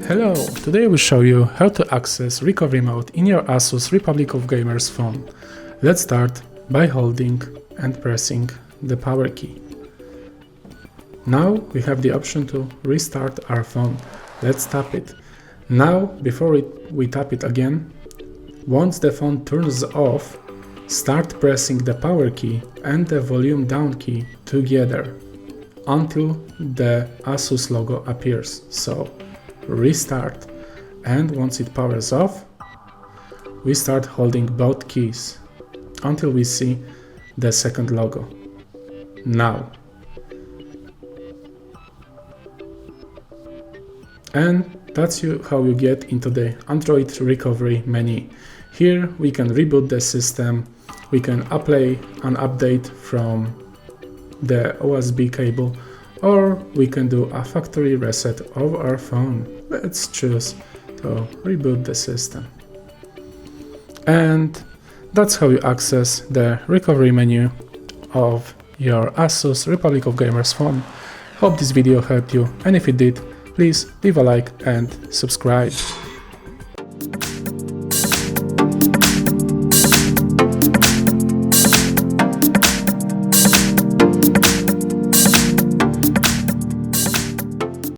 Hello, today I will show you how to access recovery mode in your ASUS Republic of Gamers phone. Let's start by holding and pressing the power key. Now we have the option to restart our phone. Let's tap it. Now, before we tap it again, once the phone turns off, start pressing the power key and the volume down key together until the ASUS logo appears. So restart, and once it powers off, we start holding both keys until we see the second logo. Now, and that's how you get into the Android recovery menu. Here we can reboot the system, we can apply an update from the USB cable, or we can do a factory reset of our phone. Let's choose to reboot the system. And that's how you access the recovery menu of your ASUS Republic of Gamers phone. Hope this video helped you, and if it did, please leave a like and subscribe.